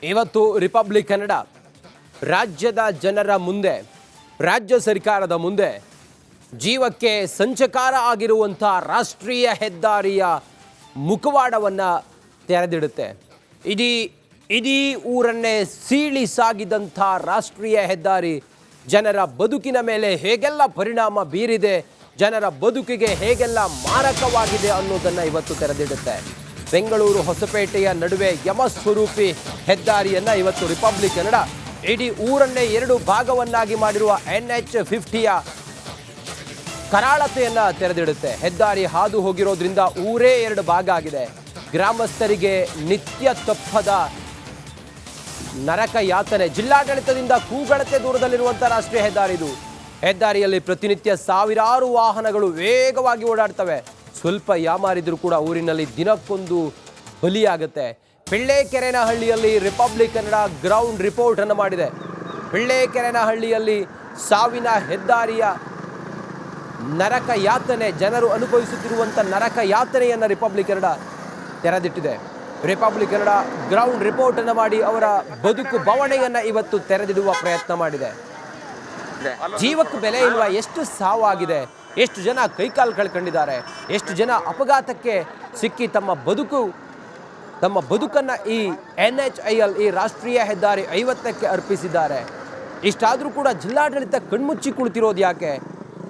ಇವತ್ತು ರಿಪಬ್ಲಿಕ್ ಕನ್ನಡ ರಾಜ್ಯದ ಜನರ ಮುಂದೆ, ರಾಜ್ಯ ಸರ್ಕಾರದ ಮುಂದೆ ಜೀವಕ್ಕೆ ಸಂಚಕಾರ ಆಗಿರುವಂಥ ರಾಷ್ಟ್ರೀಯ ಹೆದ್ದಾರಿಯ ಮುಖವಾಡವನ್ನು ತೆರೆದಿಡುತ್ತೆ. ಇಡೀ ಊರನ್ನೇ ಸೀಳಿ ಸಾಗಿದಂಥ ರಾಷ್ಟ್ರೀಯ ಹೆದ್ದಾರಿ ಜನರ ಬದುಕಿನ ಮೇಲೆ ಹೇಗೆಲ್ಲ ಪರಿಣಾಮ ಬೀರಿದೆ, ಜನರ ಬದುಕಿಗೆ ಹೇಗೆಲ್ಲ ಮಾರಕವಾಗಿದೆ ಅನ್ನೋದನ್ನು ಇವತ್ತು ತೆರೆದಿಡುತ್ತೆ. ಬೆಂಗಳೂರು ಹೊಸಪೇಟೆಯ ನಡುವೆ ಯಮಸ್ವರೂಪಿ ಹೆದ್ದಾರಿಯನ್ನು ಇವತ್ತು ರಿಪಬ್ಲಿಕ್ ಕನ್ನಡ ಇಡೀ ಊರನ್ನೇ ಎರಡು ಭಾಗವನ್ನಾಗಿ ಮಾಡಿರುವ NH50ಯ ಕರಾಳತೆಯನ್ನು ತೆರೆದಿಡುತ್ತೆ. ಹೆದ್ದಾರಿ ಹಾದು ಹೋಗಿರೋದ್ರಿಂದ ಊರೇ ಎರಡು ಭಾಗ ಆಗಿದೆ. ಗ್ರಾಮಸ್ಥರಿಗೆ ನಿತ್ಯ ತಪ್ಪದ ನರಕ ಯಾತನೆ. ಜಿಲ್ಲಾಡಳಿತದಿಂದ ಕೂಗಳತೆ ದೂರದಲ್ಲಿರುವಂಥ ರಾಷ್ಟ್ರೀಯ ಹೆದ್ದಾರಿ ಇದು. ಹೆದ್ದಾರಿಯಲ್ಲಿ ಪ್ರತಿನಿತ್ಯ ಸಾವಿರಾರು ವಾಹನಗಳು ವೇಗವಾಗಿ ಓಡಾಡ್ತವೆ. ಸ್ವಲ್ಪ ಯಾಮಾರಿದ್ರು ಕೂಡ ಊರಿನಲ್ಲಿ ದಿನಕ್ಕೊಂದು ಬಲಿಯಾಗುತ್ತೆ. ಪಿಳ್ಳೆಕೆರೆನಹಳ್ಳಿಯಲ್ಲಿ ರಿಪಬ್ಲಿಕ್ ಕನ್ನಡ ಗ್ರೌಂಡ್ ರಿಪೋರ್ಟ್ ಅನ್ನು ಮಾಡಿದೆ. ಪಿಳ್ಳೆಕೆರೆನಹಳ್ಳಿಯಲ್ಲಿ ಸಾವಿನ ಹೆದ್ದಾರಿಯ ನರಕ ಯಾತನೆ, ಜನರು ಅನುಭವಿಸುತ್ತಿರುವಂಥ ನರಕ ಯಾತನೆಯನ್ನು ರಿಪಬ್ಲಿಕ್ ಕನ್ನಡ ತೆರೆದಿಟ್ಟಿದೆ. ರಿಪಬ್ಲಿಕ್ ಕನ್ನಡ ಗ್ರೌಂಡ್ ರಿಪೋರ್ಟ್ ಅನ್ನು ಮಾಡಿ ಅವರ ಬದುಕು ಬವಣೆಯನ್ನು ಇವತ್ತು ತೆರೆದಿಡುವ ಪ್ರಯತ್ನ ಮಾಡಿದೆ. ಜೀವಕ್ಕೆ ಬೆಲೆ ಇಲ್ವಾ? ಎಷ್ಟು ಸಾವಾಗಿದೆ, ಎಷ್ಟು ಜನ ಕೈಕಾಲು ಕಳ್ಕೊಂಡಿದ್ದಾರೆ, ಎಷ್ಟು ಜನ ಅಪಘಾತಕ್ಕೆ ಸಿಕ್ಕಿ ತಮ್ಮ ಬದುಕನ್ನು ಈ NHIL ಈ ರಾಷ್ಟ್ರೀಯ ಹೆದ್ದಾರಿ 50ಕ್ಕೆ ಅರ್ಪಿಸಿದ್ದಾರೆ. ಇಷ್ಟಾದರೂ ಕೂಡ ಜಿಲ್ಲಾಡಳಿತ ಕಣ್ಮುಚ್ಚಿ ಕುಳಿತಿರೋದು ಯಾಕೆ?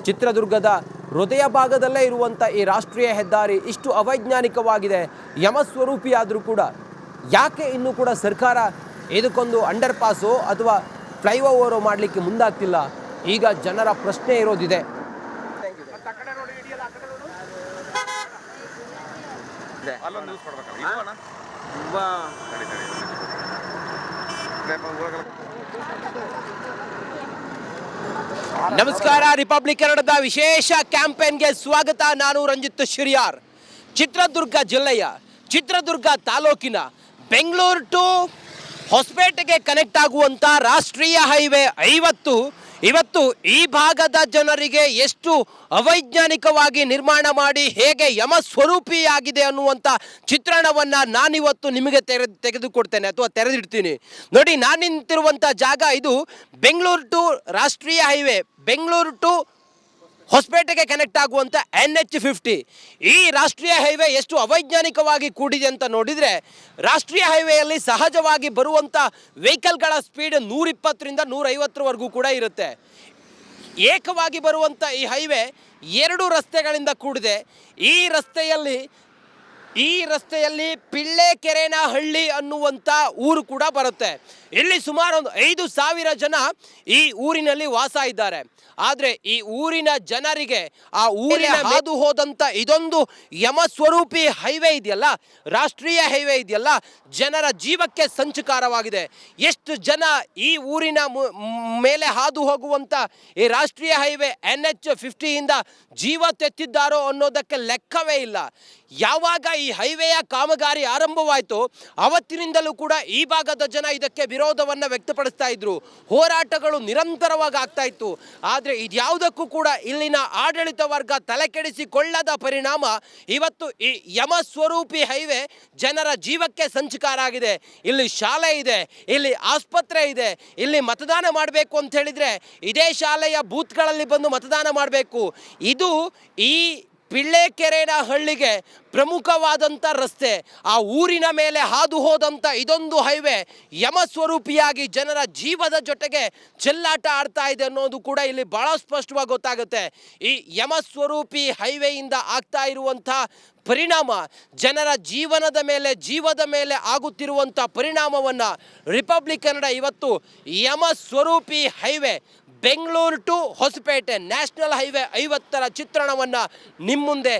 ಚಿತ್ರದುರ್ಗದ ಹೃದಯ ಭಾಗದಲ್ಲೇ ಇರುವಂಥ ಈ ರಾಷ್ಟ್ರೀಯ ಹೆದ್ದಾರಿ ಇಷ್ಟು ಅವೈಜ್ಞಾನಿಕವಾಗಿದೆ, ಯಮಸ್ವರೂಪಿಯಾದರೂ ಕೂಡ ಯಾಕೆ ಇನ್ನೂ ಕೂಡ ಸರ್ಕಾರ ಇದಕ್ಕೊಂದು ಅಂಡರ್ ಪಾಸು ಅಥವಾ ಫ್ಲೈಓವರು ಮಾಡಲಿಕ್ಕೆ ಮುಂದಾಗ್ತಿಲ್ಲ? ಈಗ ಜನರ ಪ್ರಶ್ನೆ ಇರೋದಿದೆ. ನಮಸ್ಕಾರ, ರಿಪಬ್ಲಿಕ್ ಕನ್ನಡದ ವಿಶೇಷ ಕ್ಯಾಂಪೇನ್ಗೆ ಸ್ವಾಗತ. ನಾನು ರಂಜಿತ್ ಶಿರಿಯಾರ್. ಚಿತ್ರದುರ್ಗ ಜಿಲ್ಲೆಯ ಚಿತ್ರದುರ್ಗ ತಾಲೂಕಿನ ಬೆಂಗಳೂರು ಟು ಹೊಸಪೇಟೆಗೆ ಕನೆಕ್ಟ್ ಆಗುವಂಥ ರಾಷ್ಟ್ರೀಯ ಹೈವೇ 50 ಇವತ್ತು ಈ ಭಾಗದ ಜನರಿಗೆ ಎಷ್ಟು ಅವೈಜ್ಞಾನಿಕವಾಗಿ ನಿರ್ಮಾಣ ಮಾಡಿ ಹೇಗೆ ಯಮಸ್ವರೂಪಿಯಾಗಿದೆ ಅನ್ನುವಂಥ ಚಿತ್ರಣವನ್ನು ನಾನಿವತ್ತು ನಿಮಗೆ ತೆಗೆದುಕೊಡ್ತೇನೆ ಅಥವಾ ತೆರೆದಿಡ್ತೀನಿ. ನೋಡಿ, ನಾನು ನಿಂತಿರುವಂಥ ಜಾಗ ಇದು ಬೆಂಗಳೂರು ಟು ರಾಷ್ಟ್ರೀಯ ಹೈವೇ, ಬೆಂಗಳೂರು ಟು ಹೊಸಪೇಟೆಗೆ ಕನೆಕ್ಟ್ ಆಗುವಂಥ NH50. ಈ ರಾಷ್ಟ್ರೀಯ ಹೈವೇ ಎಷ್ಟು ಅವೈಜ್ಞಾನಿಕವಾಗಿ ಕೂಡಿದೆ ಅಂತ ನೋಡಿದರೆ, ರಾಷ್ಟ್ರೀಯ ಹೈವೇಯಲ್ಲಿ ಸಹಜವಾಗಿ ಬರುವಂಥ ವೆಹಿಕಲ್ಗಳ ಸ್ಪೀಡ್ 120ರಿಂದ 150ರವರೆಗೂ ಕೂಡ ಇರುತ್ತೆ. ಏಕವಾಗಿ ಬರುವಂಥ ಈ ಹೈವೇ 2 ರಸ್ತೆಗಳಿಂದ ಕೂಡಿದೆ. ಈ ರಸ್ತೆಯಲ್ಲಿ ಪಿಳ್ಳೆಕೆರೆನಹಳ್ಳಿ ಅನ್ನುವಂಥ ಊರು ಕೂಡ ಬರುತ್ತೆ. ಇಲ್ಲಿ ಸುಮಾರು ಒಂದು 5,000 ಜನ ಈ ಊರಿನಲ್ಲಿ ವಾಸ ಇದ್ದಾರೆ. ಆದರೆ ಈ ಊರಿನ ಜನರಿಗೆ ಆ ಊರಿನ ಹಾದು ಹೋದಂಥ ಇದೊಂದು ಯಮಸ್ವರೂಪಿ ಹೈವೇ ಇದೆಯಲ್ಲ, ರಾಷ್ಟ್ರೀಯ ಹೈವೇ ಇದೆಯಲ್ಲ, ಜನರ ಜೀವಕ್ಕೆ ಸಂಚಕಾರವಾಗಿದೆ. ಎಷ್ಟು ಜನ ಈ ಊರಿನ ಮೇಲೆ ಹಾದು ಹೋಗುವಂಥ ಈ ರಾಷ್ಟ್ರೀಯ ಹೈವೇ NH50ಯಿಂದ ಜೀವ ತೆತ್ತಿದ್ದಾರೋ ಅನ್ನೋದಕ್ಕೆ ಲೆಕ್ಕವೇ ಇಲ್ಲ. ಯಾವಾಗ ಈ ಹೈವೇಯ ಕಾಮಗಾರಿ ಆರಂಭವಾಯಿತು ಅವತ್ತಿನಿಂದಲೂ ಕೂಡ ಈ ಭಾಗದ ಜನ ಇದಕ್ಕೆ ವಿರೋಧವನ್ನು ವ್ಯಕ್ತಪಡಿಸ್ತಾ ಇದ್ರು. ಹೋರಾಟಗಳು ನಿರಂತರವಾಗಿ ಆಗ್ತಾ ಇತ್ತು. ಆದರೆ ಇದ್ಯಾವುದಕ್ಕೂ ಕೂಡ ಇಲ್ಲಿನ ಆಡಳಿತ ವರ್ಗ ತಲೆಕೆಡಿಸಿಕೊಳ್ಳದ ಪರಿಣಾಮ ಇವತ್ತು ಈ ಯಮಸ್ವರೂಪಿ ಹೈವೇ ಜನರ ಜೀವಕ್ಕೆ ಸಂಚಕಾರ ಆಗಿದೆ. ಇಲ್ಲಿ ಶಾಲೆ ಇದೆ, ಇಲ್ಲಿ ಆಸ್ಪತ್ರೆ ಇದೆ. ಇಲ್ಲಿ ಮತದಾನ ಮಾಡಬೇಕು ಅಂತ ಹೇಳಿದರೆ ಇದೇ ಶಾಲೆಯ ಬೂತ್ಗಳಲ್ಲಿ ಬಂದು ಮತದಾನ ಮಾಡಬೇಕು. ಇದು ಈ ಪಿಳ್ಳೆಕೆರೆನಹಳ್ಳಿಗೆ ಪ್ರಮುಖವಾದಂಥ ರಸ್ತೆ. ಆ ಊರಿನ ಮೇಲೆ ಹಾದು ಹೋದಂಥ ಇದೊಂದು ಹೈವೇ ಯಮಸ್ವರೂಪಿಯಾಗಿ ಜನರ ಜೀವದ ಜೊತೆಗೆ ಚೆಲ್ಲಾಟ ಆಡ್ತಾ ಇದೆ ಅನ್ನೋದು ಕೂಡ ಇಲ್ಲಿ ಭಾಳ ಸ್ಪಷ್ಟವಾಗಿ ಗೊತ್ತಾಗುತ್ತೆ. ಈ ಯಮಸ್ವರೂಪಿ ಹೈವೇಯಿಂದ ಆಗ್ತಾ ಇರುವಂಥ ಪರಿಣಾಮ, ಜನರ ಜೀವದ ಮೇಲೆ ಆಗುತ್ತಿರುವಂಥ ಪರಿಣಾಮವನ್ನು ರಿಪಬ್ಲಿಕ್ ಕನ್ನಡ ಇವತ್ತು ಯಮಸ್ವರೂಪಿ highway Bengaluru to Hosapete national highway 50ರ ಚಿತ್ರಣವನ್ನು ನಿಮ್ಮ ಮುಂದೆ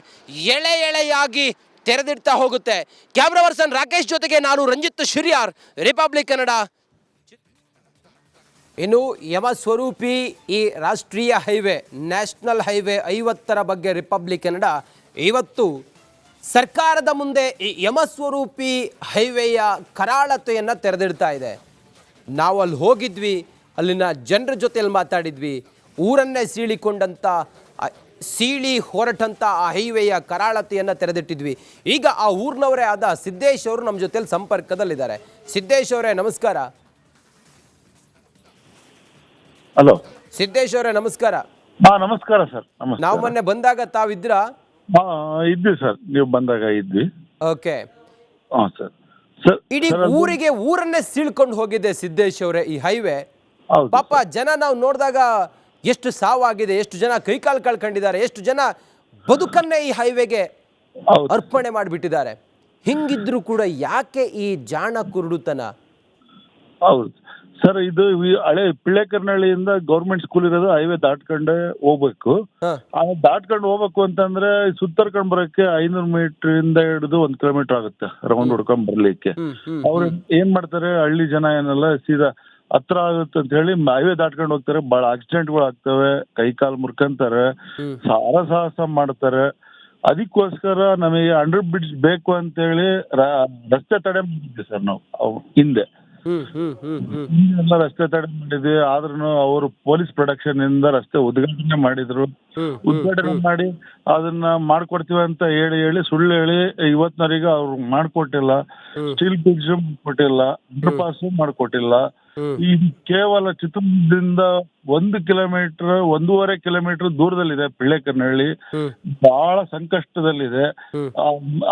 ಎಳೆಯಾಗಿ ತೆರೆದಿಡ್ತಾ ಹೋಗುತ್ತೆ. ಕ್ಯಾಮ್ರಾ ಪರ್ಸನ್ ರಾಕೇಶ್ ಜೊತೆಗೆ ನಾನು ರಂಜಿತ್ ಶಿರಿಯಾರ್, ರಿಪಬ್ಲಿಕ್ ಕನ್ನಡ. ಇನ್ನು ಯಮಸ್ವರೂಪಿ ಈ ರಾಷ್ಟ್ರೀಯ ಹೈವೇ ನ್ಯಾಷನಲ್ ಹೈವೇ 50ರ ಬಗ್ಗೆ ರಿಪಬ್ಲಿಕ್ ಕನ್ನಡ ಇವತ್ತು ಸರ್ಕಾರದ ಮುಂದೆ ಈ ಯಮಸ್ವರೂಪಿ ಹೈವೇಯ ಕರಾಳತೆಯನ್ನು ತೆರೆದಿಡ್ತಾ ಇದೆ. ನಾವು ಅಲ್ಲಿ ಹೋಗಿದ್ವಿ, ಅಲ್ಲಿನ ಜನರ ಜೊತೆಯಲ್ಲಿ ಮಾತಾಡಿದ್ವಿ. ಊರನ್ನೇ ಸೀಳಿಕೊಂಡಂಥ ಸೀಳಿ ಹೊರಟಂತ ಆ ಹೈವೇಯ ಕರಾಳತೆಯನ್ನು ತೆರೆದಿಟ್ಟಿದ್ವಿ. ಈಗ ಆ ಊರಿನವರೇ ಆದ ಸಿದ್ದೇಶ್ ಅವರು ನಮ್ಮ ಜೊತೆಲಿ ಸಂಪರ್ಕದಲ್ಲಿದ್ದಾರೆ. ಸಿದ್ದೇಶ್ ಅವರೇ ನಮಸ್ಕಾರ. ಹಲೋ ಸಿದ್ದೇಶ್ ಅವರೇ ನಮಸ್ಕಾರ. ನಮಸ್ಕಾರ ಸರ್. ನಮಸ್ಕಾರ. ನಾವು ಮೊನ್ನೆ ಬಂದಾಗ ತಾವಿದ್ರಾ? ಇದ್ವಿ ಸರ್, ನೀವು ಬಂದಾಗ ಇದ್ವಿ. ಓಕೆ. ಸರ್ ಸರ್ ಇಡೀ ಊರಿಗೆ ಊರನ್ನೇ ಸೀಳ್ಕೊಂಡು ಹೋಗಿದೆ ಸಿದ್ದೇಶ್ ಅವರೇ ಈ ಹೈವೇ. ಹೌದು ಪಾಪ ಜನ ನಾವು ನೋಡಿದಾಗ ಎಷ್ಟು ಸಾವಾಗಿದೆ, ಎಷ್ಟು ಜನ ಕೈಕಾಲು ಕಳ್ಕೊಂಡಿದ್ದಾರೆ, ಎಷ್ಟು ಜನ ಬದುಕನ್ನೇ ಈ ಹೈವೇಗೆ ಹೌದು ಅರ್ಪಣೆ ಮಾಡಿಬಿಟ್ಟಿದ್ದಾರೆ. ಹಿಂಗಿದ್ರು ಕೂಡ ಯಾಕೆ ಈ ಜಾಣ ಕುರುಡುತನ? ಹೌದು ಸರ್, ಇದು ಹಳೆ ಪಿಳ್ಳೆಕರ್ನಹಳ್ಳಿಯಿಂದ ಗೌರ್ಮೆಂಟ್ ಸ್ಕೂಲ್ ಇರೋದು ಹೈವೇ ದಾಟ್ಕೊಂಡೆ ಹೋಗ್ಬೇಕು. ದಾಟ್ಕೊಂಡು ಹೋಗ್ಬೇಕು ಅಂತಂದ್ರೆ ಸುತ್ತರ್ಕೊಂಡ್ ಬರಕ್ಕೆ 500 ಮೀಟರ್ ಇಂದ ಹಿಡಿದು 1 ಕಿಲೋಮೀಟರ್ ಆಗುತ್ತೆ ರೌಂಡ್ ಹೊಡ್ಕೊಂಡ್ ಬರ್ಲಿಕ್ಕೆ. ಅವ್ರು ಏನ್ ಮಾಡ್ತಾರೆ, ಹಳ್ಳಿ ಜನ ಏನೆಲ್ಲ ಸೀದಾ ಹತ್ರ ಆಗುತ್ತೆ ಅಂತ ಹೇಳಿ ಹೈವೇ ದಾಟ್ಕೊಂಡು ಹೋಗ್ತಾರೆ. ಬಹಳ ಆಕ್ಸಿಡೆಂಟ್ಗಳು ಆಗ್ತವೆ, ಕೈ ಕಾಲು ಮುರ್ಕೊಂತಾರೆ, ಸಾಹಸ ಮಾಡ್ತಾರೆ. ಅದಕ್ಕೋಸ್ಕರ ನಮಗೆ ಅಂಡರ್ ಬ್ರಿಡ್ಜ್ ಬೇಕು ಅಂತ ಹೇಳಿ ರಸ್ತೆ ತಡೆ ಮಾಡಿದ್ವಿ ಸರ್ ನಾವು ಹಿಂದೆ. ಎಲ್ಲ ರಸ್ತೆ ತಡೆ ಮಾಡಿದ್ವಿ. ಆದ್ರೂ ಅವರು ಪೊಲೀಸ್ ಪ್ರೊಡಕ್ಷನ್ ಇಂದ ರಸ್ತೆ ಉದ್ಘಾಟನೆ ಮಾಡಿದ್ರು. ಉದ್ಘಾಟನೆ ಮಾಡಿ ಅದನ್ನ ಮಾಡ್ಕೊಡ್ತೀವಿ ಅಂತ ಹೇಳಿ ಸುಳ್ಳು ಹೇಳಿ ಇವತ್ತಿನವರೆಗೆ ಅವ್ರು ಮಾಡ್ಕೊಟ್ಟಿಲ್ಲ. ಸ್ಟೀಲ್ ಬ್ರಿಡ್ಜ್ ಮಾಡ್ಕೊಟ್ಟಿಲ್ಲ, ಅಂಡರ್ ಪಾಸ್ ಮಾಡ್ಕೊಟ್ಟಿಲ್ಲ. ಈ ಕೇವಲ ಚಿತ್ರದುರ್ಗದಿಂದ 1 ಕಿಲೋಮೀಟರ್ 1.5 ಕಿಲೋಮೀಟರ್ ದೂರದಲ್ಲಿದೆ ಪಿಳ್ಳೆಕರ್ನಹಳ್ಳಿ. ಬಹಳ ಸಂಕಷ್ಟದಲ್ಲಿದೆ.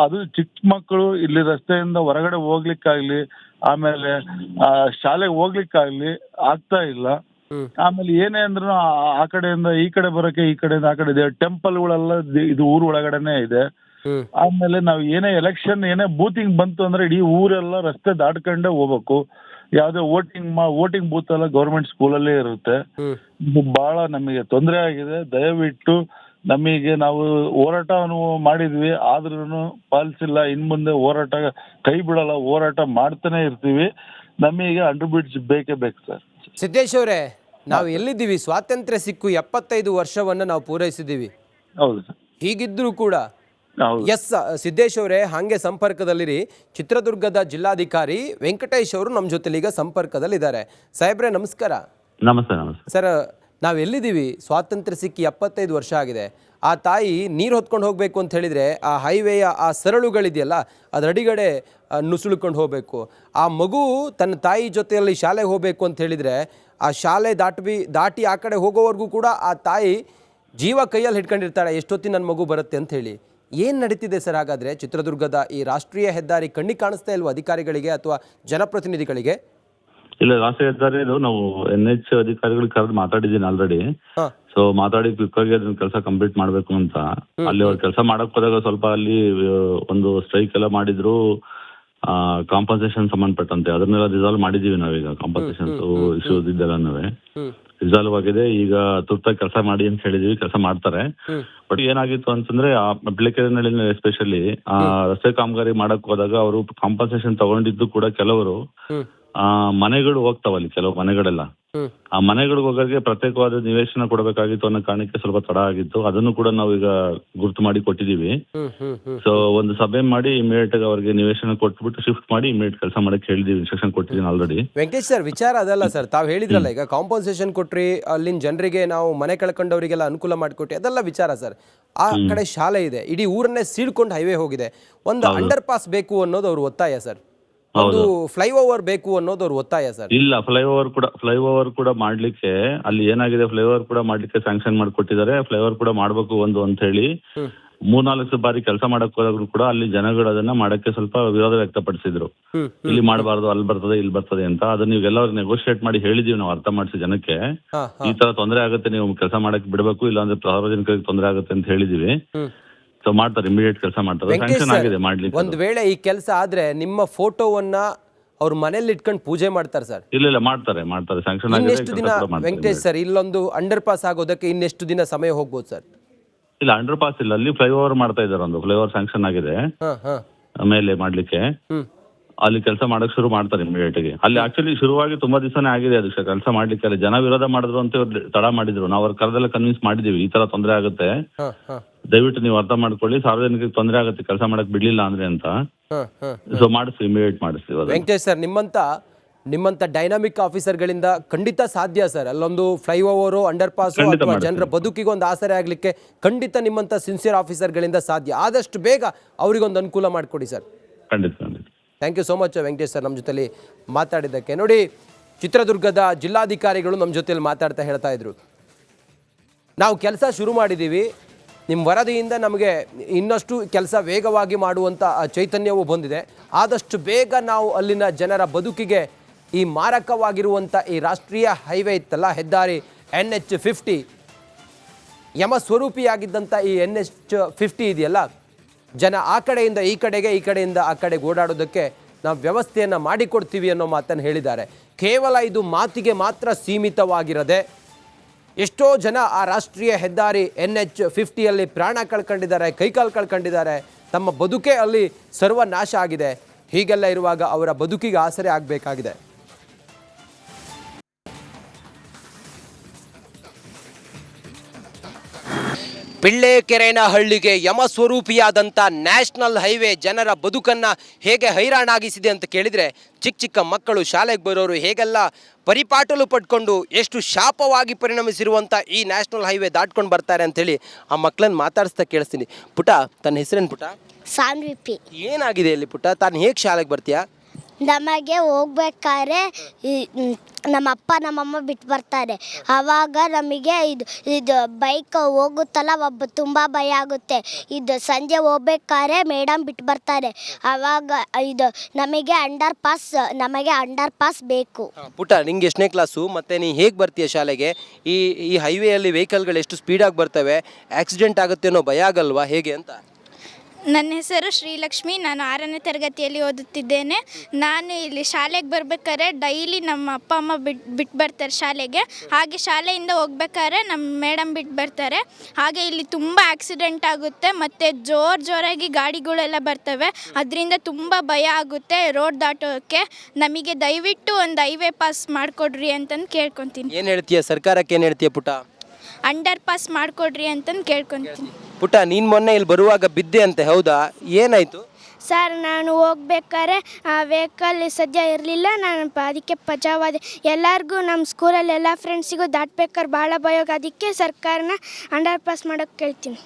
ಅದು ಚಿಕ್ಕ ಮಕ್ಕಳು ಇಲ್ಲಿ ರಸ್ತೆಯಿಂದ ಹೊರಗಡೆ ಹೋಗ್ಲಿಕ್ಕಾಗ್ಲಿ, ಆಮೇಲೆ ಶಾಲೆಗೆ ಹೋಗ್ಲಿಕ್ಕಾಗ್ಲಿ ಆಗ್ತಾ ಇಲ್ಲ. ಆಮೇಲೆ ಏನೇ ಅಂದ್ರೂ ಆ ಕಡೆಯಿಂದ ಈ ಕಡೆ ಬರಕ್ಕೆ, ಈ ಕಡೆಯಿಂದ ಆ ಕಡೆ ಇದೆ. ಟೆಂಪಲ್ಗಳೆಲ್ಲ ಇದು ಊರ್ ಒಳಗಡೆನೆ ಇದೆ. ಆಮೇಲೆ ನಾವು ಏನೇ ಎಲೆಕ್ಷನ್ ಏನೇ ಬೂತಿಂಗ್ ಬಂತು ಅಂದ್ರೆ ಇಡೀ ಊರೆಲ್ಲ ರಸ್ತೆ ದಾಟ್ಕೊಂಡೇ ಹೋಗ್ಬೇಕು. ಯಾವ್ದೇ ವೋಟಿಂಗ್ ಬೂತ್ ಎಲ್ಲ ಗೌರ್ಮೆಂಟ್ ಸ್ಕೂಲಲ್ಲೇ ಇರುತ್ತೆ. ಇದು ಬಹಳ ನಮಗೆ ತೊಂದರೆ ಆಗಿದೆ. ದಯವಿಟ್ಟು ನಮಗೆ, ನಾವು ಹೋರಾಟವನ್ನು ಮಾಡಿದ್ವಿ ಆದ್ರೂ ಪಾಲಿಸಿಲ್ಲ. ಇನ್ ಮುಂದೆ ಹೋರಾಟ ಕೈ ಬಿಡಲ್ಲ, ಹೋರಾಟ ಮಾಡ್ತಾನೆ ಇರ್ತೀವಿ. ನಮಗೆ ಅಂಡರ್ ಬ್ರಿಡ್ಜ್ ಬೇಕೇ ಬೇಕು ಸರ್. ಸಿದ್ದೇಶ್ ಅವರೇ, ನಾವು ಎಲ್ಲಿದ್ದೀವಿ? ಸ್ವಾತಂತ್ರ್ಯ ಸಿಕ್ಕು 75 ವರ್ಷವನ್ನು ನಾವು ಪೂರೈಸಿದ್ದೀವಿ. ಹೌದು ಸರ್. ಹೀಗಿದ್ರೂ ಕೂಡ ಎಸ್ ಸಿದ್ದೇಶ್ ಅವರೇ, ಹಾಗೆ ಸಂಪರ್ಕದಲ್ಲಿರಿ. ಚಿತ್ರದುರ್ಗದ ಜಿಲ್ಲಾಧಿಕಾರಿ ವೆಂಕಟೇಶ್ ಅವರು ನಮ್ಮ ಜೊತೆಲಿ ಈಗ ಸಂಪರ್ಕದಲ್ಲಿದ್ದಾರೆ. ಸಾಹೇಬ್ರೆ ನಮಸ್ಕಾರ. ನಮಸ್ತೆ. ನಮಸ್ತೆ ಸರ್, ನಾವು ಎಲ್ಲಿದ್ದೀವಿ? ಸ್ವಾತಂತ್ರ್ಯ ಸಿಕ್ಕಿ 75 ವರ್ಷ ಆಗಿದೆ. ಆ ತಾಯಿ ನೀರು ಹೊತ್ಕೊಂಡು ಹೋಗಬೇಕು ಅಂತ ಹೇಳಿದರೆ ಆ ಹೈವೇಯ ಆ ಸರಳುಗಳಿದೆಯಲ್ಲ ಅದರ ಅಡಿಗಡೆ ನುಸುಳ್ಕೊಂಡು ಹೋಗಬೇಕು. ಆ ಮಗು ತನ್ನ ತಾಯಿ ಜೊತೆಯಲ್ಲಿ ಶಾಲೆಗೆ ಹೋಗಬೇಕು ಅಂತ ಹೇಳಿದರೆ ಆ ಶಾಲೆ ದಾಟಿ ಆ ಕಡೆ ಹೋಗೋವರೆಗೂ ಕೂಡ ಆ ತಾಯಿ ಜೀವ ಕೈಯಲ್ಲಿ ಹಿಡ್ಕೊಂಡಿರ್ತಾಳೆ, ಎಷ್ಟೊತ್ತಿನ ನನ್ನ ಮಗು ಬರುತ್ತೆ ಅಂತ ಹೇಳಿ. ಏನು ನಡೀತಿದೆ ಸರ್ ಹಾಗಾದರೆ ಚಿತ್ರದುರ್ಗದ ಈ ರಾಷ್ಟ್ರೀಯ ಹೆದ್ದಾರಿ? ಕಣ್ಣಿಗೆ ಕಾಣಿಸ್ತಾ ಇಲ್ವಾ ಅಧಿಕಾರಿಗಳಿಗೆ ಅಥವಾ ಜನಪ್ರತಿನಿಧಿಗಳಿಗೆ? ಇಲ್ಲ, ರಾಷ್ಟ್ರೀಯ ಹೆದ್ದಾರಿ ನಾವು NH ಅಧಿಕಾರಿಗಳಿಗೆ ಕರೆದು ಮಾತಾಡಿದ್ದೀನಿ ಆಲ್ರೆಡಿ. ಸೊ ಮಾತಾಡಿ ಕ್ವಿಕ್ ಆಗಿ ಅದನ್ನ ಕೆಲಸ ಕಂಪ್ಲೀಟ್ ಮಾಡ್ಬೇಕು ಅಂತ. ಅಲ್ಲಿ ಅವ್ರು ಕೆಲಸ ಮಾಡಕ್ ಹೋದಾಗ ಸ್ವಲ್ಪ ಅಲ್ಲಿ ಒಂದು ಸ್ಟ್ರೈಕ್ ಎಲ್ಲ ಮಾಡಿದ್ರು, ಕಾಂಪನ್ಸೇಷನ್ ಸಂಬಂಧಪಟ್ಟಂತೆ ಅದನ್ನೆಲ್ಲ ರಿಸಾಲ್ವ್ ಮಾಡಿದೀವಿ ನಾವೀಗ. ಕಾಂಪನ್ಸೇಷನ್ ಇಶ್ಯೂಸ್ ಇದೆಲ್ಲನೂ ರಿಸಾಲ್ವ್ ಆಗಿದೆ. ಈಗ ತುರ್ತಾಗಿ ಕೆಲಸ ಮಾಡಿ ಅಂತ ಹೇಳಿದೀವಿ, ಕೆಲಸ ಮಾಡ್ತಾರೆ. ಬಟ್ ಏನಾಗಿತ್ತು ಅಂತಂದ್ರೆ ಆ ಪಿಳ್ಳೆಕೆರೆನಹಳ್ಳಿ ಎಸ್ಪೆಷಲಿ ಆ ರಸ್ತೆ ಕಾಮಗಾರಿ ಮಾಡಕ್ ಹೋದಾಗ ಅವರು ಕಾಂಪನ್ಸೇಷನ್ ತಗೊಂಡಿದ್ದು ಕೂಡ ಕೆಲವರು ಮನೆಗಳು ಹೋಗ್ತಾವಲ್ಲಿ, ಕೆಲವು ಮನೆಗಳೆಲ್ಲ. ಆ ಮನೆಗಳಿಗೆ ಹೋಗೋರಿಗೆ ಪ್ರತ್ಯೇಕವಾದ ನಿವೇಶನ ಕೊಡಬೇಕಾಗಿತ್ತು ಅನ್ನೋ ಕಾರಣಕ್ಕೆ ಸ್ವಲ್ಪ ತಡ ಆಗಿತ್ತು. ಅದನ್ನು ಕೂಡ ನಾವು ಈಗ ಗುರ್ತು ಮಾಡಿ ಕೊಟ್ಟಿದೀವಿ. ಸೊ ಒಂದು ಸಭೆ ಮಾಡಿ ಇಮಿಡಿಯೇಟ್ ಆಗಿ ಅವ್ರಿಗೆ ನಿವೇಶನ ಕೊಟ್ಬಿಟ್ಟು ಶಿಫ್ಟ್ ಮಾಡಿ ಇಮಿಡಿಯೇಟ್ ಕೆಲಸ ಮಾಡಕ್ಕೆ ಹೇಳಿದೀವಿ, ಇನ್ಸ್ಟ್ರಕ್ಷನ್ ಕೊಟ್ಟಿದ್ದೀನಿ ಆಲ್ರೆಡಿ. ವೆಂಕಟೇಶ್ ಸರ್, ವಿಚಾರ ಅದಲ್ಲ ಸರ್, ತಾವು ಹೇಳಿದ್ರಲ್ಲ ಈಗ ಕಾಂಪನ್ಸೇಷನ್ ಕೊಟ್ರಿ, ಅಲ್ಲಿನ ಜನರಿಗೆ ನಾವು ಮನೆ ಕಳ್ಕೊಂಡವರಿಗೆಲ್ಲ ಅನುಕೂಲ ಮಾಡಿಕೊಟ್ಟಿ, ಅದೆಲ್ಲ ವಿಚಾರ ಸರ್. ಆ ಕಡೆ ಶಾಲೆ ಇದೆ, ಇಡೀ ಊರನ್ನೇ ಸೀಳ್ಕೊಂಡು ಹೈವೇ ಹೋಗಿದೆ. ಒಂದು ಅಂಡರ್ ಪಾಸ್ ಬೇಕು ಅನ್ನೋದು ಅವ್ರ ಒತ್ತಾಯ ಸರ್. ಒಂದು ಫ್ಲೈಓವರ್ ಬೇಕು ಅನ್ನೋದು ಅವ್ರ ಒತ್ತಾಯ ಸರ್. ಇಲ್ಲ, ಫ್ಲೈಓವರ್ ಕೂಡ ಮಾಡ್ಲಿಕ್ಕೆ ಅಲ್ಲಿ ಏನಾಗಿದೆ, ಫ್ಲೈಓವರ್ ಕೂಡ ಮಾಡ್ಲಿಕ್ಕೆ ಸ್ಯಾಂಕ್ಷನ್ ಮಾಡಿಕೊಟ್ಟಿದ್ದಾರೆ. ಫ್ಲೈಓವರ್ ಕೂಡ ಮಾಡ್ಬೇಕು ಒಂದು ಅಂತ ಹೇಳಿ 3-4 ಬಾರಿ ಕೆಲಸ ಮಾಡಕ್ ಹೋದಾಗ್ರು ಕೂಡ ಅಲ್ಲಿ ಜನಗಳು ಅದನ್ನ ಮಾಡಕ್ಕೆ ಸ್ವಲ್ಪ ವಿರೋಧ ವ್ಯಕ್ತಪಡಿಸಿದ್ರು. ಇಲ್ಲಿ ಮಾಡಬಾರ್ದು, ಅಲ್ಲಿ ಬರ್ತದೆ, ಇಲ್ಲಿ ಬರ್ತದೆ ಅಂತ. ಅದನ್ನ ನೀವೆಲ್ಲ ನೆಗೋಷಿಯೇಟ್ ಮಾಡಿ ಹೇಳಿದೀವಿ ನಾವು, ಅರ್ಥ ಮಾಡಿಸಿ ಜನಕ್ಕೆ. ಈ ತರ ತೊಂದರೆ ಆಗುತ್ತೆ, ನೀವು ಕೆಲಸ ಮಾಡಕ್ ಬಿಡಬೇಕು, ಇಲ್ಲಾಂದ್ರೆ ಸಾರ್ವಜನಿಕರಿಗೆ ತೊಂದರೆ ಆಗುತ್ತೆ ಅಂತ ಹೇಳಿದೀವಿ. ಸೊ ಮಾಡ್ತಾರೆ, ಇಮಿಡಿಯೇಟ್ ಕೆಲಸ ಮಾಡ್ತಾರೆ. ಸ್ಯಾಂಕ್ಷನ್ ಆಗಿದೆ ಮಾಡ್ಲಿಕ್ಕೆ. ಒಂದ್ ವೇಳೆ ಈ ಕೆಲಸ ಆದ್ರೆ ನಿಮ್ಮ ಫೋಟೋವನ್ನ ಅವ್ರ ಮನೇಲಿ ಇಟ್ಕೊಂಡು ಪೂಜೆ ಮಾಡ್ತಾರೆ ಸರ್? ಇಲ್ಲ, ಮಾಡ್ತಾರೆ. ಸ್ಯಾಂಕ್ಷನ್ ಆಗಿದೆ. ಇನ್ನೆಷ್ಟು ದಿನ ವೆಂಕಟೇಶ್ ಸರ್, ಇಲ್ಲೊಂದು ಅಂಡರ್ ಪಾಸ್ ಆಗೋದಕ್ಕೆ ಇನ್ನೆಷ್ಟು ದಿನ ಸಮಯ ಹೋಗ್ಬೋದು ಸರ್? ಇಲ್ಲ, ಅಂಡರ್ ಪಾಸ್ ಇಲ್ಲ, ಅಲ್ಲಿ ಫ್ಲೈಓವರ್ ಮಾಡ್ತಾ ಇದ್ದಾರೆ. ಒಂದು ಫ್ಲೈಓವರ್ ಸ್ಯಾಂಕ್ಷನ್ ಆಗಿದೆ ಮೇಲೆ ಮಾಡ್ಲಿಕ್ಕೆ. ಅಲ್ಲಿ ಕೆಲಸ ಮಾಡಕ್ ಶುರು ಮಾಡ್ತಾರೆ ಇಮಿಡಿಯೇಟ್ ಆಗಿ. ಅಲ್ಲಿ ಆಕ್ಚುಲಿ ಶುರುವಾಗಿ ತುಂಬಾ ದಿವಸನೇ ಆಗಿದೆ ಅದು ಕೆಲಸ ಮಾಡ್ಲಿಕ್ಕೆ. ಅಲ್ಲಿ ಜನ ವಿರೋಧ ಮಾಡಿದ್ರು ಅಂತ ತಡ ಮಾಡಿದ್ರು. ನಾವು ಅವ್ರ ಕರೆದೆಲ್ಲ ಕನ್ವಿನ್ಸ್ ಮಾಡಿದೀವಿ, ಈ ತರ ತೊಂದರೆ ಆಗುತ್ತೆ, ದಯವಿಟ್ಟು ನೀವು ಅರ್ಥ ಮಾಡ್ಕೊಳ್ಳಿ, ಸಾರ್ವಜನಿಕರಿಗೆ ತೊಂದರೆ ಆಗುತ್ತೆ ಕೆಲಸ ಮಾಡಕ್ ಬಿಡ್ಲಿಲ್ಲ ಅಂದ್ರೆ ಅಂತ. ಸೊ ಮಾಡಿಸ್ತೀವಿ, ಇಮಿಡಿಯೇಟ್ ಮಾಡಿಸ್ತೀವಿ. ವೆಂಕಟೇಶ್ ಸರ್, ನಿಮ್ಮಂತ ನಿಮ್ಮಂಥ ಡೈನಾಮಿಕ್ ಆಫೀಸರ್ಗಳಿಂದ ಖಂಡಿತ ಸಾಧ್ಯ ಸರ್. ಅಲ್ಲೊಂದು ಫ್ಲೈಓವರು, ಅಂಡರ್ ಪಾಸು ಖಂಡಿತ ಅಥವಾ ಮಾಡ್ತೀವಿ. ಜನರ ಬದುಕಿಗೆ ಒಂದು ಆಸರೆ ಆಗಲಿಕ್ಕೆ ಖಂಡಿತ ನಿಮ್ಮಂಥ ಸಿನ್ಸಿಯರ್ ಆಫೀಸರ್ಗಳಿಂದ ಸಾಧ್ಯ. ಆದಷ್ಟು ಬೇಗ ಅವರಿಗೊಂದು ಅನುಕೂಲ ಮಾಡಿಕೊಡಿ ಸರ್. ಖಂಡಿತ ಖಂಡಿತ. Thank you so much Venkatesh sir ನಮ್ಮ ಜೊತೆಲಿ ಮಾತಾಡಿದ್ದಕ್ಕೆ. ನೋಡಿ, ಚಿತ್ರದುರ್ಗದ ಜಿಲ್ಲಾಧಿಕಾರಿಗಳು ನಮ್ಮ ಜೊತೆಲಿ ಮಾತಾಡ್ತಾ ಹೇಳ್ತಾ ಇದ್ರು, ನಾವು ಕೆಲಸ ಶುರು ಮಾಡಿದ್ದೀವಿ, ನಿಮ್ಮ ವರದಿಯಿಂದ ನಮಗೆ ಇನ್ನಷ್ಟು ಕೆಲಸ ವೇಗವಾಗಿ ಮಾಡುವಂಥ ಚೈತನ್ಯವು ಬಂದಿದೆ. ಆದಷ್ಟು ಬೇಗ ನಾವು ಅಲ್ಲಿನ ಜನರ ಬದುಕಿಗೆ ಈ ಮಾರಕವಾಗಿರುವಂಥ ಈ ರಾಷ್ಟ್ರೀಯ ಹೈವೇ ಇತ್ತಲ್ಲ, ಹೆದ್ದಾರಿ NH50, ಯಮಸ್ವರೂಪಿಯಾಗಿದ್ದಂಥ ಈ NH50 ಇದೆಯಲ್ಲ, ಜನ ಆ ಕಡೆಯಿಂದ ಈ ಕಡೆಗೆ, ಈ ಕಡೆಯಿಂದ ಆ ಕಡೆಗೆ ಓಡಾಡೋದಕ್ಕೆ ನಾವು ವ್ಯವಸ್ಥೆಯನ್ನು ಮಾಡಿಕೊಡ್ತೀವಿ ಅನ್ನೋ ಮಾತನ್ನು ಹೇಳಿದ್ದಾರೆ. ಕೇವಲ ಇದು ಮಾತಿಗೆ ಮಾತ್ರ ಸೀಮಿತವಾಗಿರದೆ ಎಷ್ಟೋ ಜನ ಆ ರಾಷ್ಟ್ರೀಯ ಹೆದ್ದಾರಿ NH50ಯಲ್ಲಿ ಪ್ರಾಣ ಕಳ್ಕೊಂಡಿದ್ದಾರೆ, ಕೈಕಾಲು ಕಳ್ಕೊಂಡಿದ್ದಾರೆ, ತಮ್ಮ ಬದುಕೇ ಅಲ್ಲಿ ಸರ್ವನಾಶ ಆಗಿದೆ. ಹೀಗೆಲ್ಲ ಇರುವಾಗ ಅವರ ಬದುಕಿಗೆ ಆಸರೆ ಆಗಬೇಕಾಗಿದೆ. ಪಿಳ್ಳೆಕೆರೆನಹಳ್ಳಿಗೆ ಯಮಸ್ವರೂಪಿಯಾದಂಥ ನ್ಯಾಷನಲ್ ಹೈವೇ ಜನರ ಬದುಕನ್ನು ಹೇಗೆ ಹೈರಾಣಾಗಿಸಿದೆ ಅಂತ ಕೇಳಿದರೆ, ಚಿಕ್ಕ ಚಿಕ್ಕ ಮಕ್ಕಳು ಶಾಲೆಗೆ ಬರೋರು ಹೇಗೆಲ್ಲ ಪರಿಪಾಟಲು ಪಡ್ಕೊಂಡು ಎಷ್ಟು ಶಾಪವಾಗಿ ಪರಿಣಮಿಸಿರುವಂಥ ಈ ನ್ಯಾಷನಲ್ ಹೈವೇ ದಾಟ್ಕೊಂಡು ಬರ್ತಾರೆ ಅಂಥೇಳಿ ಆ ಮಕ್ಕಳನ್ನು ಮಾತಾಡಿಸ್ತಾ ಕೇಳಿಸ್ತೀನಿ. ಪುಟ, ತನ್ನ ಹೆಸರೇನು ಪುಟ? ಸಾನ್ವಿಪಿ. ಏನಾಗಿದೆ ಇಲ್ಲಿ ಪುಟ? ತಾನು ಹೇಗೆ ಶಾಲೆಗೆ ಬರ್ತೀಯಾ? ನಮಗೆ ಹೋಗ್ಬೇಕಾದ್ರೆ ನಮ್ಮ ಅಪ್ಪ ನಮ್ಮಮ್ಮ ಬಿಟ್ಟು ಬರ್ತಾರೆ. ಆವಾಗ ನಮಗೆ ಇದು ಬೈಕ್ ಹೋಗುತ್ತಲ್ಲ, ತುಂಬ ಭಯ ಆಗುತ್ತೆ. ಇದು ಸಂಜೆ ಹೋಗ್ಬೇಕಾದ್ರೆ ಮೇಡಮ್ ಬಿಟ್ಟು ಬರ್ತಾರೆ. ಆವಾಗ ಇದು ನಮಗೆ ಅಂಡರ್ ಪಾಸ್ ಬೇಕು. ಪುಟ, ನಿಂಗೆ ಎಷ್ಟನೇ ಕ್ಲಾಸು? ಮತ್ತು ನೀ ಹೇಗೆ ಬರ್ತೀಯ ಶಾಲೆಗೆ? ಈ ಹೈವೇಯಲ್ಲಿ ವೆಹಿಕಲ್ಗಳು ಎಷ್ಟು ಸ್ಪೀಡಾಗಿ ಬರ್ತವೆ, ಆಕ್ಸಿಡೆಂಟ್ ಆಗುತ್ತೆ ಅನ್ನೋ ಭಯ ಆಗಲ್ವಾ, ಹೇಗೆ ಅಂತ? ನನ್ನ ಹೆಸರು ಶ್ರೀಲಕ್ಷ್ಮಿ, ನಾನು 6ನೇ ತರಗತಿಯಲ್ಲಿ ಓದುತ್ತಿದ್ದೇನೆ. ನಾನು ಇಲ್ಲಿ ಶಾಲೆಗೆ ಬರಬೇಕಾದ್ರೆ ಡೈಲಿ ನಮ್ಮ ಅಪ್ಪ ಅಮ್ಮ ಬಿಟ್ಟು ಬರ್ತಾರೆ ಶಾಲೆಗೆ. ಹಾಗೆ ಶಾಲೆಯಿಂದ ಹೋಗ್ಬೇಕಾದ್ರೆ ನಮ್ಮ ಮೇಡಮ್ ಬಿಟ್ಟು ಬರ್ತಾರೆ. ಹಾಗೆ ಇಲ್ಲಿ ತುಂಬ ಆಕ್ಸಿಡೆಂಟ್ ಆಗುತ್ತೆ ಮತ್ತು ಜೋರಾಗಿ ಗಾಡಿಗಳೆಲ್ಲ ಬರ್ತವೆ. ಅದರಿಂದ ತುಂಬ ಭಯ ಆಗುತ್ತೆ ರೋಡ್ ದಾಟೋಕ್ಕೆ. ನಮಗೆ ದಯವಿಟ್ಟು ಒಂದು ಹೈವೇ ಪಾಸ್ ಮಾಡಿಕೊಡ್ರಿ ಅಂತಂದು ಕೇಳ್ಕೊತೀನಿ. ಏನು ಹೇಳ್ತೀಯ ಸರ್ಕಾರಕ್ಕೆ? ಏನು ಹೇಳ್ತೀಯ ಪುಟ? ಅಂಡರ್ ಪಾಸ್ ಮಾಡಿಕೊಡ್ರಿ ಅಂತಂದು ಕೇಳ್ಕೊತೀನಿ. ಪುಟ, ನೀನು ಮೊನ್ನೆ ಇಲ್ಲಿ ಬರುವಾಗ ಬಿದ್ದೆ ಅಂತೆ, ಹೌದಾ? ಏನಾಯಿತು? ಸರ್, ನಾನು ಹೋಗ್ಬೇಕಾದ್ರೆ ವೆಹಿಕಲ್ ಸದ್ಯ ಇರಲಿಲ್ಲ. ನಾನು ಅದಕ್ಕೆ ಪಜಾವಾದೆ. ಎಲ್ಲರಿಗೂ ನಮ್ಮ ಸ್ಕೂಲಲ್ಲಿ ಎಲ್ಲ ಫ್ರೆಂಡ್ಸಿಗೂ ದಾಟ್ಬೇಕಾದ್ರೆ ಭಾಳ ಭಯ. ಅದಕ್ಕೆ ಸರ್ಕಾರನ ಅಂಡರ್ ಪಾಸ್ ಮಾಡೋಕ್ಕೆ ಕೇಳ್ತೀನಿ.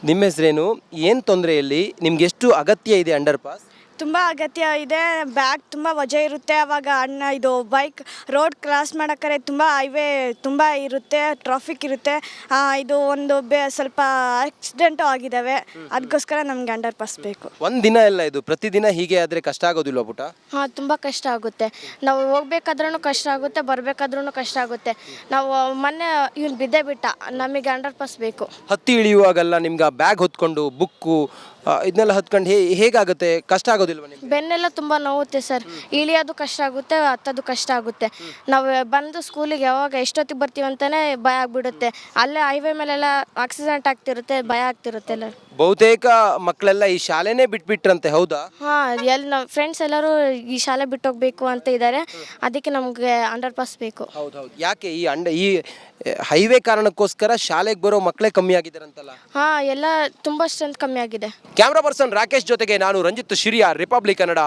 ನಿಮ್ಮ ಹೆಸರೇನು? ಏನು ತೊಂದರೆ ಇಲ್ಲಿ? ನಿಮ್ಗೆ ಎಷ್ಟು ಅಗತ್ಯ ಇದೆ ಅಂಡರ್ ಪಾಸ್? ತುಂಬ ಅಗತ್ಯ ಇದೆ. ಬ್ಯಾಗ್ ತುಂಬ ವಜೆ ಇರುತ್ತೆ. ಆವಾಗ ಇದು ಬೈಕ್ ರೋಡ್ ಕ್ರಾಸ್ ಮಾಡೋಕ್ಕಾರೆ ತುಂಬ ಹೈವೇ ತುಂಬ ಇರುತ್ತೆ, ಟ್ರಾಫಿಕ್ ಇರುತ್ತೆ. ಇದು ಒಂದು ಸ್ವಲ್ಪ ಆಕ್ಸಿಡೆಂಟು ಆಗಿದ್ದಾವೆ. ಅದಕ್ಕೋಸ್ಕರ ನಮ್ಗೆ ಅಂಡರ್ ಪಾಸ್ ಬೇಕು. ಒಂದು ದಿನ ಎಲ್ಲ ಇದು ಪ್ರತಿದಿನ ಹೀಗೆ ಆದರೆ ಕಷ್ಟ ಆಗೋದಿಲ್ವ ಪುಟ? ಹಾಂ, ತುಂಬ ಕಷ್ಟ ಆಗುತ್ತೆ. ನಾವು ಹೋಗ್ಬೇಕಾದ್ರೂ ಕಷ್ಟ ಆಗುತ್ತೆ, ಬರಬೇಕಾದ್ರೂ ಕಷ್ಟ ಆಗುತ್ತೆ. ನಾವು ಮೊನ್ನೆ ಇವ್ನು ಬಿದ್ದೇ ಬಿಟ್ಟ, ನಮಗೆ ಅಂಡರ್ ಪಾಸ್ ಬೇಕು. ಹತ್ತಿ ಇಳಿಯುವಾಗೆಲ್ಲ ನಿಮ್ಗೆ ಆ ಬ್ಯಾಗ್ ಹೊತ್ಕೊಂಡು ಬುಕ್ಕು ಇದನ್ನೆಲ್ಲ ಹತ್ಕೊಂಡು ಹೇಗಾಗುತ್ತೆ? ಕಷ್ಟ ಆಗೋದಿಲ್ವ ನಿಮ್ಗೆ? ಬೆನ್ನೆಲ್ಲ ತುಂಬ ನೋವುತ್ತೆ ಸರ್. ಇಳಿಯೋದು ಕಷ್ಟ ಆಗುತ್ತೆ, ಹತ್ತೋದು ಕಷ್ಟ ಆಗುತ್ತೆ. ನಾವು ಬಂದು ಸ್ಕೂಲಿಗೆ ಯಾವಾಗ ಎಷ್ಟೊತ್ತಿಗೆ ಬರ್ತೀವಿ ಅಂತಲೇ ಭಯ ಆಗಿಬಿಡುತ್ತೆ. ಅಲ್ಲೇ ಹೈವೇ ಮೇಲೆಲ್ಲ ಆಕ್ಸಿಡೆಂಟ್ ಆಗ್ತಿರುತ್ತೆ, ಭಯ ಆಗ್ತಿರುತ್ತೆ ಎಲ್ಲ. ಬಹುತೇಕ ಮಕ್ಕಳೆಲ್ಲ ಈ ಶಾಲೆನೇ ಬಿಟ್ಬಿಟ್ರಂತೆ, ಹೌದಾ? ಹಾಂ, ನಮ್ಮ ಫ್ರೆಂಡ್ಸ್ ಎಲ್ಲರೂ ಈ ಶಾಲೆ ಬಿಟ್ಟೋಗ್ಬೇಕು ಅಂತ ಇದ್ದಾರೆ. ಅದಕ್ಕೆ ನಮಗೆ ಅಂಡರ್ ಪಾಸ್ ಬೇಕು. ಹೌದೌದು. ಯಾಕೆ ಈ ಹೈವೇ ಕಾರಣಕ್ಕೋಸ್ಕರ ಶಾಲೆಗೆ ಬರೋ ಮಕ್ಕಳೇ ಕಮ್ಮಿ ಆಗಿದ್ದಾರಂತಲ್ಲ? ಹಾಂ, ಎಲ್ಲ ತುಂಬ ಸ್ಟ್ರೆಂತ್ ಕಮ್ಮಿ ಆಗಿದೆ. ಕ್ಯಾಮ್ರಾ ಪರ್ಸನ್ ರಾಕೇಶ್ ಜೊತೆಗೆ ನಾನು ರಂಜಿತ್ ಶಿರಿಯಾರ್, ರಿಪಬ್ಲಿಕ್ ಕನ್ನಡ.